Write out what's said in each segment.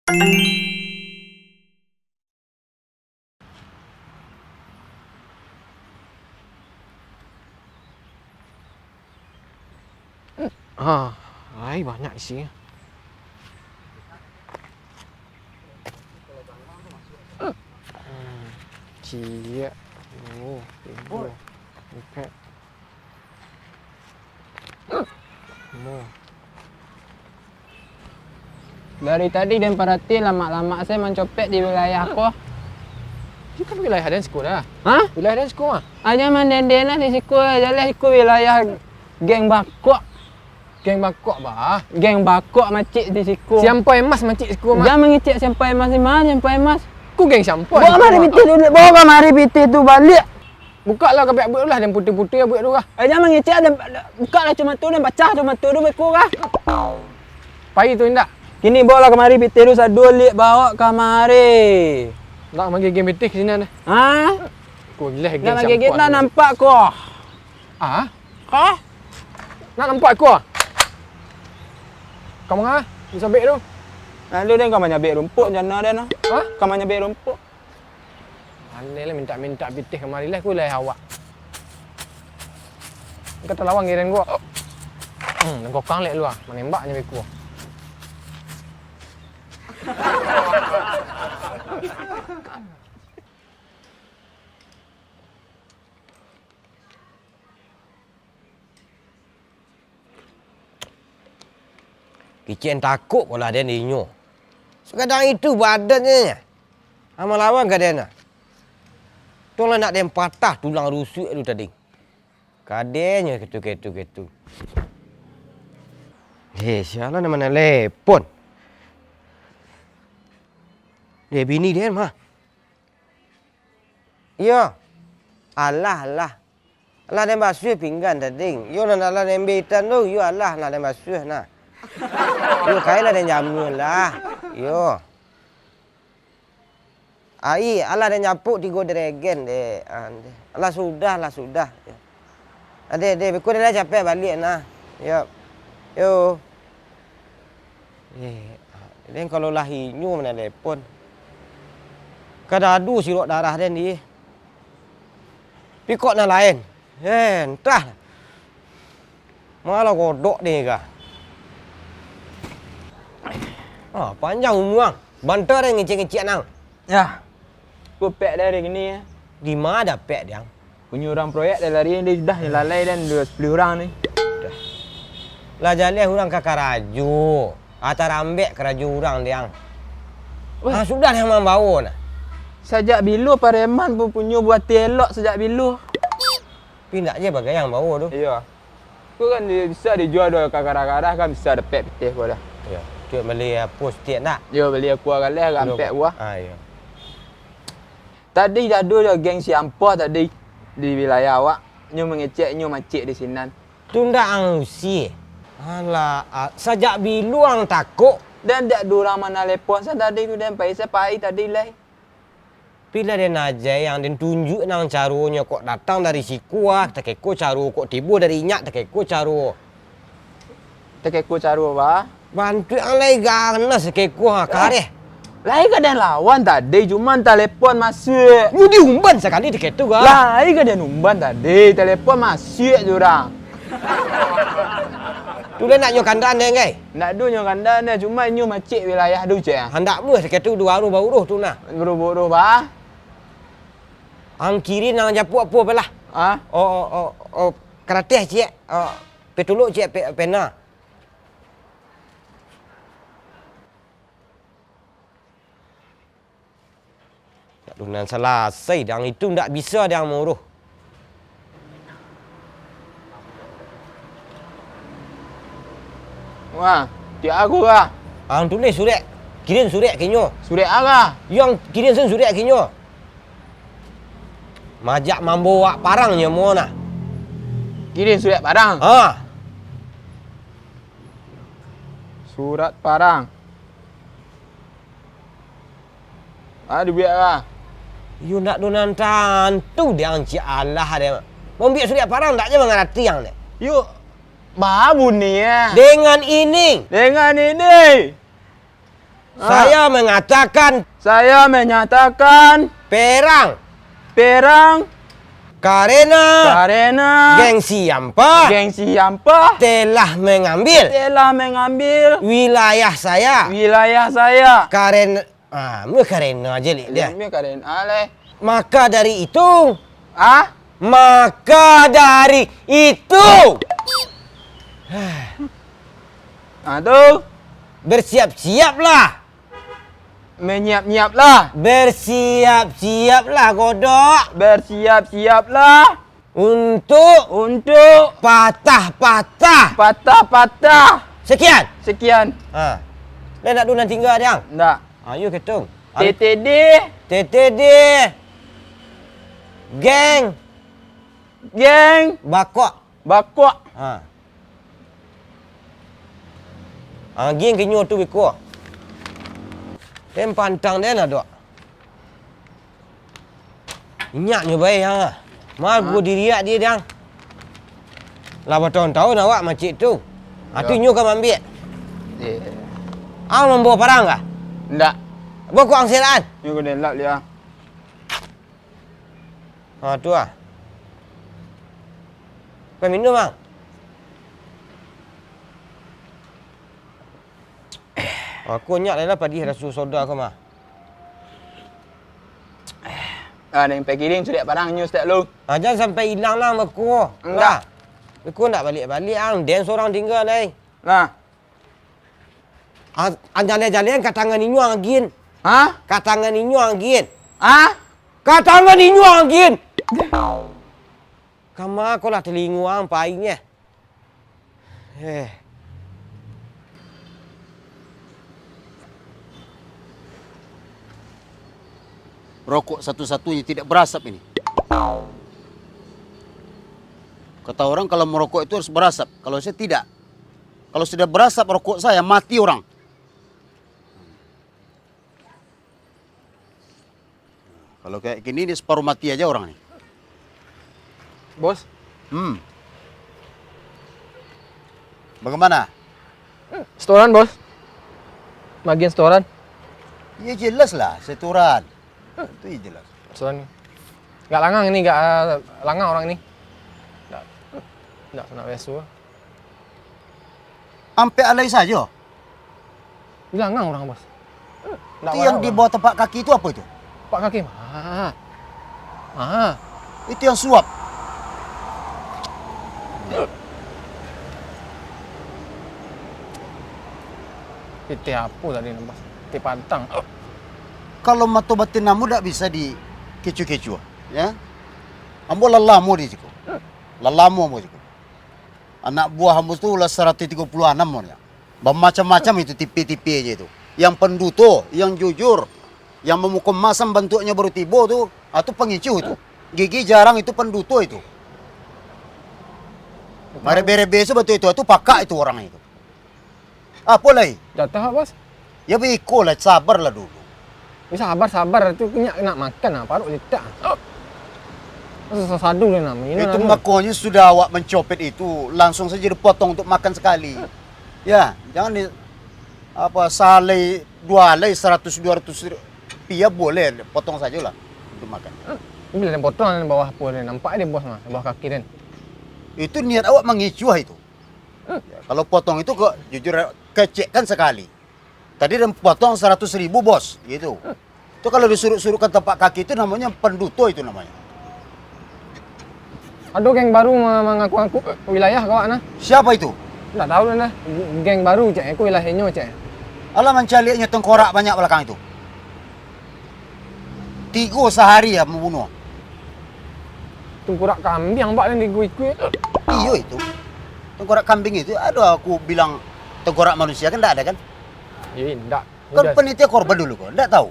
Ay, banyak isinya. Cia. Oh, timbul. Ikat. Dari tadi dan perhati lama-lama saya mencopet di wilayah aku. Itu kan wilayah Densko dah. Hah? Wilayah Densko ah. Aja mandendena di siku jalan siku wilayah geng bakok. Geng bakok bah. Geng bakok macik di siku. Siampai emas macik siku mah. Jangan mengicik sampai emas di mana sampai emas. Ku geng siampai. Bawa mari piti dulu. Bawa mari piti tu balik. Buka lah kabeh abuk lah, yang putih-putih abuk tu lah. Jangan mengicik dan buka lah cuma tu dan baca cuma tu du beku kah. Pai tu indak. Kini bawa lah kemari piti tu sadu lik bawa kemari. Nak magi geng betik sini dah. Hah? Ku gila geng Nak siampai. bagi kita nampak ko. Ah? Kah? Nak nampak aku ah? Kamu ngah? Bisa sabik tu. Lalu dia kau menyabik rumput jana dia noh. Ha? Kau menyabik rumput. Alih lah minta pitih kemari lah, ku lah awak. Kata lawang giren gua. Kau kang lek lu ah, menembaknya beku. Kicin takut kalau dia ninyo. Sekadang itu badannya. Amal lawan ke dia nak. Tolong nak dia patah tulang rusuk tu tadi. Kadenya ketu. Sialah nama telepon. Dia bini dia mah. Ya. Allah. Allah dia basuh pinggan tadi. Yo nak Allah dia betan tu. Yo Allah nak dia basuh nah. Yo kailah dia jamu lah. Yo. Ai, Allah dia nyapuk 3 dragon deh. Allah sudah. Ade, beku dia dah capek balik nah. Yo. Dia kalau lahinyu mana telepon. Kadadu sirok darah dia ni. Pikok nak lain. Entah. Malah kodok ni kah. Panjang umur. Bantar dia ngecik-ngecik nang. Ya. Ku pek dari gini ya. Di mana pek dia? Punya orang proyek dah lari dia dah lalai dan 10 orang ni. Lah jalih orang kakak raju. Atar ambek keraju orang dia. Sudah yang membawa nah. Sejak bilu pareman pun punya buat telok sejak bilu. Pindah je bagai yang bawa tu. Iya. Ku kan bisa dijual dua kakak-kakak kan bisa dapat petih ku dah. Ya. Cuk beli pos tiap nak. Yo beli aku kali agak ampek buah. Ya. Tadi dah ada geng siampah tadi di wilayah awak. Nyu mengecek nyu macik di sinan. Tunda angsi. Alah, sejak biluang takut. Dan dak durang mana lepon sa tadi tu dan paisa pai tadi lai. Bila dia najai yang dia tunjuk nang carunya kok datang dari siku tak keko caru kok tibu dari nyak tak keko caru. Tak keko caru ba. Bantu yang lain ganas keko kare. Lai ka dan lawan tadi cuma telefon masuk. Lu diumban sekali tak ketu ga. Lai ka dan umban tadi telefon masuk jurang. Tu dia nak nyo kandaan dia ngai. Nak du nyo kandaan dia cuma nyo macik wilayah du je. Hendak mu seketu dua baru bau tu nah. Buru-buru ba. Ang kiri nang japu apa belah. Ah? Oh, karateh cik. Petuluk cik pena. Dunan selesai dan itu ndak bisa dia muruh. Wah, dia aku kah? Ang tulis surat. Kirim surat kinyo. Surat apa? Yang kirim surat kinyo. Majak membawa parangnya mo nah. Kirim surat parang. Surat parang. Ada biar lah. You nak donan tantu dia angci Allah dia. Membiak surat parang tak je mengerti yang ni. Yuk. Babu ni ya. Dengan ini. Dengan ini. Saya mengatakan Saya menyatakan perang perang karena karena gengsi Yampa gengsi Yampa telah mengambil telah mengambil wilayah saya wilayah saya. karena karena aja dia. Dia karena ale. Maka dari itu, Ah? Aduh, bersiap-siaplah. menyiap-nyiaplah. Bersiap-siaplah godok Bersiap-siaplah untuk patah-patah. patah-patah. Sekian. Sekian. Dia nak dulu tinggal dia. Ndak. Ayo ketung. TTD TTD. Geng geng bakok. bakok. Geng kenyo tu beko. Tem pantang dia nak dok. Inyaknya baik ha. Mal gua diriak dia dang. Lah bertahun-tahun awak macam tu. Tu nyo kan ambil. Membawa parang kah? Ndak. Bawa ku angsiran. Ni kena lap dia. Tu ah. Kau minum bang? Aku nyak dah padi rasa soda kau mah. Yang packaging sudah parang news tak lu. Jangan sampai hilang lah aku. Enggak. Aku nak balik-balik Dan seorang tinggal ni. Nah. Jalan-jalan katangan inyo angin. Hah? Katangan inyo angin. Ah? Katangan inyo angin. Kama kau lah telinguang paingnya. Rokok satu-satunya tidak berasap ini. Kata orang kalau merokok itu harus berasap. Kalau saya tidak. Kalau sudah berasap rokok saya, mati orang. Kalau kayak gini, ini separuh mati aja orang nih. Bos? Bagaimana? Setoran, Bos. Bagian setoran. Ya jelas lah, setoran. Itu ya jelas. Setoran. Enggak langang ini, enggak langang orang ini. Enggak nak besu. Sampai alai saja. Langang orang, Bos. Itu yang di bawah tempat kaki itu apa itu? Pak kaki. Itu yang suap. Piti apa tadi, Bos? Piti pantang. Kalau mata batin namu tak bisa di kecu-kecu, ya. Ambo lalamu di situ. Lalamu ambo situ. Anak buah ambo tu lah 136 ya. Bermacam-macam itu tipe-tipe aja itu. Yang penduto, yang jujur, yang memukul masam bentuknya baru tiba tu, itu pengicu itu. Gigi jarang itu penduto itu. Mari bere besok betul itu pakak itu orang itu. Apa lagi? Jatah, Bos. Ya biko lah, sabarlah dulu. Sabar tu nak makan lah, parut letak. Sadu dia namanya. Itu makanya sudah awak mencopet itu langsung saja dipotong untuk makan sekali. Ya, jangan di salai 2 alai 100-200 rupiah boleh potong saja lah untuk makan. Bila dia potong di bawah apa dia nampak dia, Bos mah, bawah kaki dia. Itu niat awak mengicuah itu. Ya, kalau potong itu kok jujur kecekkan sekali. Tadi dia potong 100.000 bos, gitu. Itu kalau disuruh-suruh ke tempat kaki itu namanya penduto itu namanya. Ada geng baru mengaku-ngaku wilayah kau ana. Siapa itu? Tak tahu dah. Geng baru cek, aku wilayahnya cek. Alah mencaliknya tengkorak banyak belakang itu. 3 sehari ya membunuh. Tengkorak kambing pak yang digui-gui. Iyo itu. Tengkorak kambing itu, aduh aku bilang tengkorak manusia kan enggak ada kan? Iya, enggak. Kan penitia korban dulu kok, enggak tahu.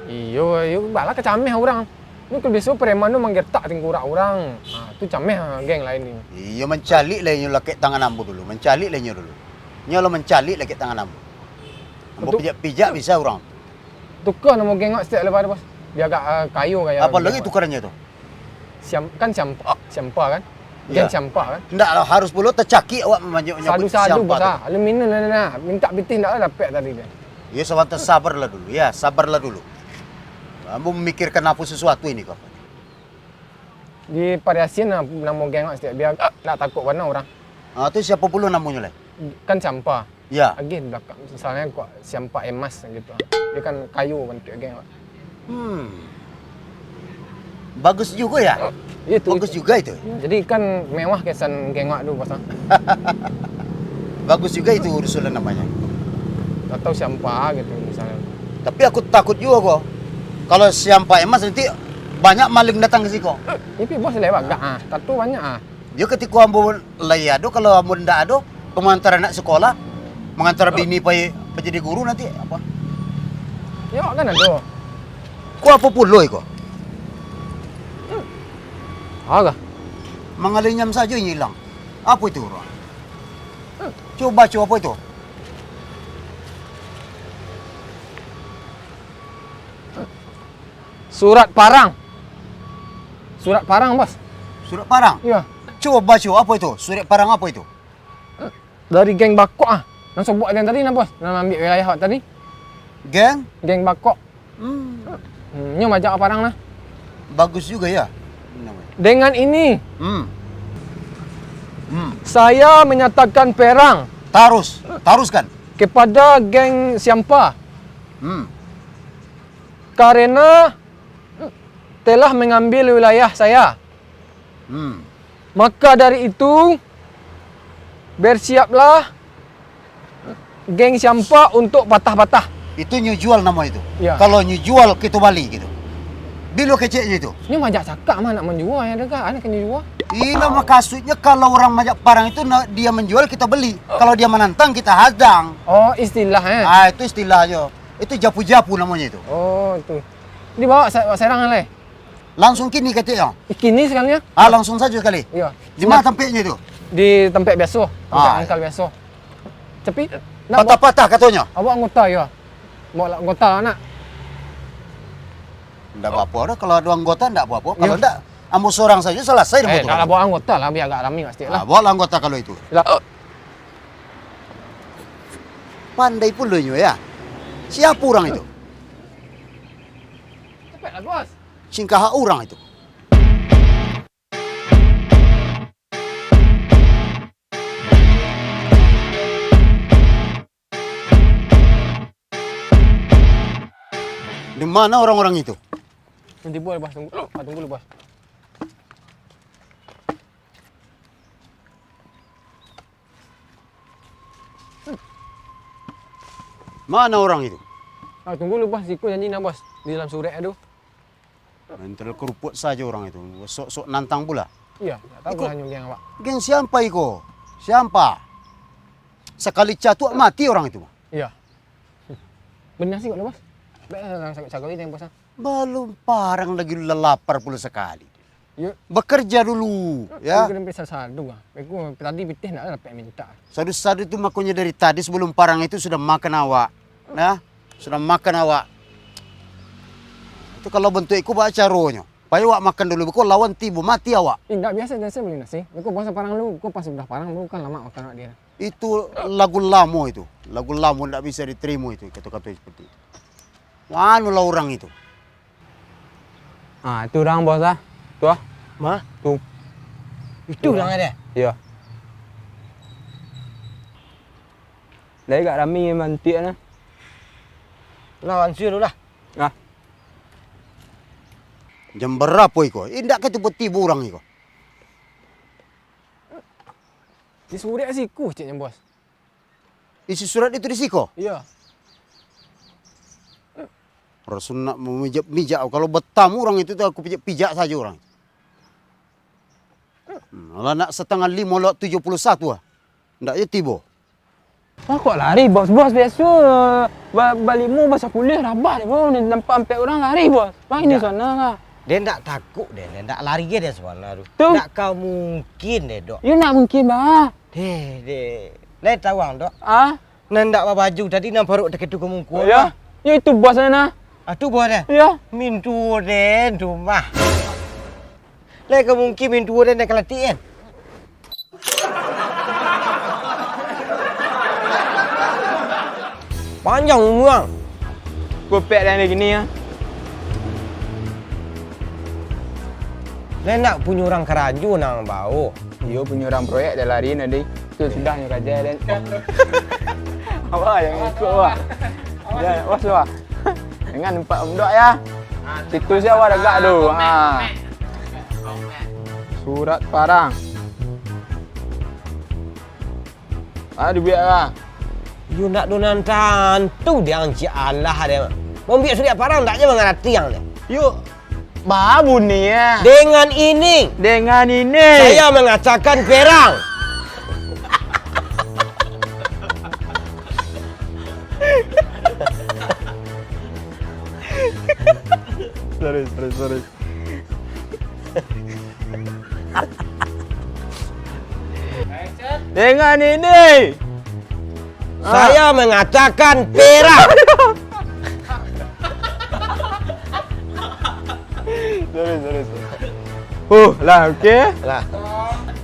Iyo, balah kecameh orang. Ini kalau besok preman tu menggertak tengkorak orang. Tu cameh geng lain ni. Iya mencalik lainnya laki tangan ambu dulu, mencalik lainnya dulu. Nyalo mencalik laki tangan ambu. Ambu pijak-pijak bisa orang. Tukar nama geng setiap lepas bos. Dia agak kayu kayak. Apa lagi tukarannya tu? Kan siampa kan? Geng siampa kan? Enggak harus pula tercaki awak menyebut Sadu-sadu bos ah. Aluminium nah. Minta piti endak dapat tadi dia. Ya sebentar sabarlah dulu, ya sabarlah dulu. Kamu memikirkan apa sesuatu ini kok? Di Pariasin nama geng awak setiap biar nak takut warna orang. Ah, itu siapa pula namanya lah? Kan sampah. Ya. Lagi di belakang misalnya kok sampah emas gitu. Dia kan kayu bentuk geng awak. Bagus juga ya? Itu. Bagus juga itu. Jadi kan mewah kesan geng awak dulu pasang. Bagus juga itu urusan namanya. Atau sampah gitu misalnya. Tapi aku takut juga kok. Kalau siampa emas nanti banyak maling datang ke sini kok. Tapi bos lewat gak ah. Tato banyak ah. Dia ketika ambo layado kalau ambo ndak ada pengantar anak sekolah, mengantar bini pai jadi guru nanti apa? Ya kan ada. Ku apa pula iko? Agak. Mangalinyam saja hilang. Apa itu orang? Coba apa itu? Surat parang. Surat parang, Bos. Surat parang? Iya. Coba baca apa itu? Surat parang apa itu? Dari geng Bakok ah. Langsung buat yang tadi nah, Bos. Nak ambil wilayah awak tadi. Geng? Geng Bakok. Nyo majak parang nah. Bagus juga ya. Namanya. Dengan ini, Hmm. saya menyatakan perang Taruskan. kepada geng Siampa Hmm. karena telah mengambil wilayah saya. Hmm. Maka dari itu, bersiaplah geng Siampa untuk patah-patah. Itu jual nama itu. Ya. Kalau jual kita balik gitu. Bilo keceknya itu. Ini majak cakap mah nak menjual ya dekat. Ada kena jual. Ini nama kasusnya kalau orang majak parang itu dia menjual kita beli. Kalau dia menantang kita hadang. Oh, istilahnya. Ah itu istilahnya. Itu japu-japu namanya itu. Oh, itu. Dibawa serangan leh. Langsung kini katanya. Kini sekalinya. Ah langsung saja sekali. Iya. Di mana tempatnya itu? Di tempat biasa. Tempat Ah. angkal biasa. Tapi nak bawa, Patah-patah katanya. awak anggota ya. Bawa anggota lah nak. Enggak apa-apa dah kalau ada anggota enggak apa-apa. Kalau Ya. enggak ambo seorang saja selesai dah motor. Dah lah bawa anggota lah biar agak rame pasti lah. Bawa anggota kalau itu. Lah. Pandai pula ya. Siapa orang itu? Cepatlah bos. Singkah orang itu. Di mana orang-orang itu? Nanti boleh bos tunggu. Tunggu dulu bos. Mana orang itu? Tunggu dulu bos. Ikut janji nak bos. Di dalam surat tu. Mental keruput saja orang itu. Sok-sok nantang pula. Iya. Tak tahu hanya geng awak. Geng siapa iko? Siapa? Sekali catuk mati orang itu. Iya. Benar sih kok bos. Baik sakit-sakit ini bos. Belum parang lagi lapar pula sekali. Ya. Bekerja dulu, ya. Aku kena pisah sadu ah. Aku tadi pitih nak dapat minta. Sadu-sadu itu makanya dari tadi sebelum parang itu sudah makan awak. Nah, sudah makan awak. Itu kalau bentuk itu baca caronya. Payah awak makan dulu, kau lawan tibu, mati awak. Tidak biasa beli nasi. Aku puasa parang dulu. Aku pas sudah parang dulu kan lama makan awak dia. Itu lagu lamo itu. Lagu lamo tidak bisa diterima itu, kata-kata seperti itu. Anu lah orang itu. Ah, itu orang bos ah. Tuh ah. Mah? Tuh. Itu orang ada. Iya. Dari kat Rami mantik nah. Lawan suruh lah. Ah. Jam berapa itu? Indak ketemu tibu orang itu. Di surat siku ciknya bos. Isi surat itu risiko. Iya. Rasul nak memijak. Kalau bertamu orang itu aku pijak saja orang. Kalau nak setengah 5 lot 71 ah. Ndak je tiba. Ah, kok lari bos? Bos biasa balikmu masa kuliah rabah dia bos. Nampak empat orang lari bos. Bang ini sana lah. Dia tak takut dia tak lari dia sebenarnya tu. Tu. Tak kau mungkin dia dok. You nak mungkin bah. Deh. Lai tahu ang dok. Ah? Nandak baju tadi nak perut dekat tu kemungku. Ya. Ya itu bos sana. Atu buat dia. Ya. Mintu den tu mah. Lai kau mungkin mintu den nak latih kan. Panjang umur. Kopek dan lagi ni ya. Saya nak punya orang keraju nang bau. Yo punya orang proyek dah lari nanti. Tu sudahnya kerja dan. Apa yang ikut wah. Ya, was wah. Dengan empat budak ya. Situ saya awak agak tu. Ha. Surat parang. Ada biar lah. You nak donantan tu dia angci Allah dia. Membiak surat parang tak je mengerti yang dia. Yuk. Babu ni ya. Dengan ini Dengan ini. saya mengacahkan perang. Sorry. Dengan ini. Saya mengacahkan perang. Sorry. Lah okey. Lah.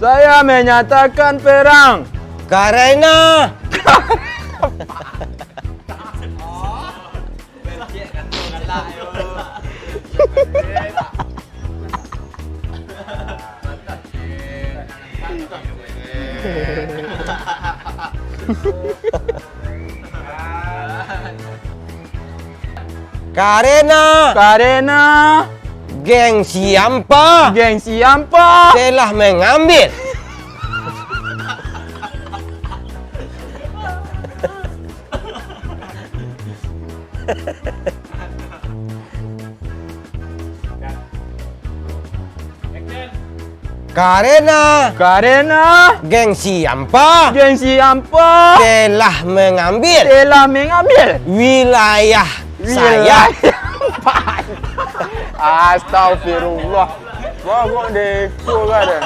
Saya menyatakan perang. Karena Karena geng siapa geng siapa telah mengambil karena geng siapa telah mengambil wilayah saya. Astagfirullah. Wah, kok dekor kan dia.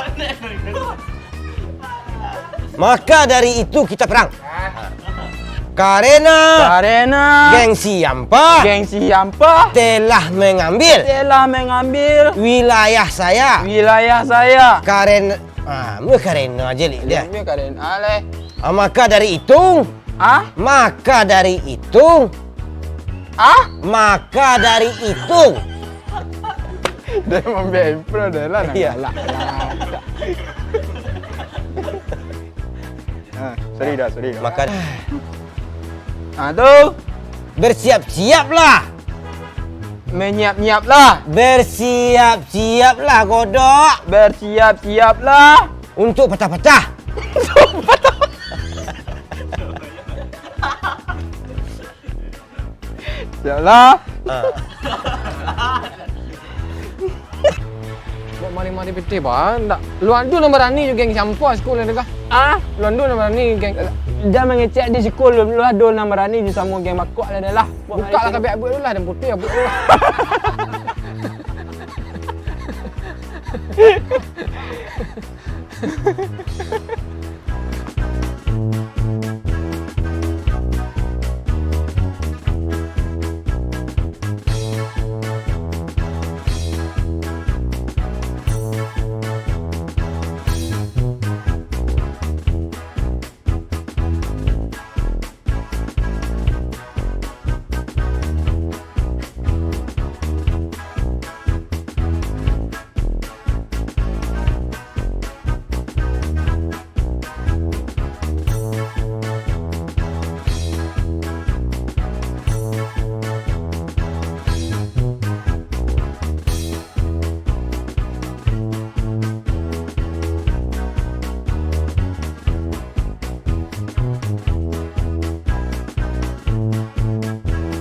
Maka dari itu kita perang. Karena geng siapa telah mengambil wilayah saya. Karena karena aja dia. Maka dari itu Dia membiak impro dah lah. Iya. Sorry dah. Maka Tu bersiap-siaplah. menyiap-nyiaplah. Bersiap-siaplah kodok Bersiap-siaplah. untuk pecah-pecah. Siaplah. Buat mari-mari piti bang. Tak. Luan tu nombor ni juga geng sampah sekolah dekat. Luan tu nombor ni geng. Dia mengecek di sekolah lu ada nama rani di sama geng makok lah dah lah. Buka lah kabel abut dulu lah dan putih abut dulu lah.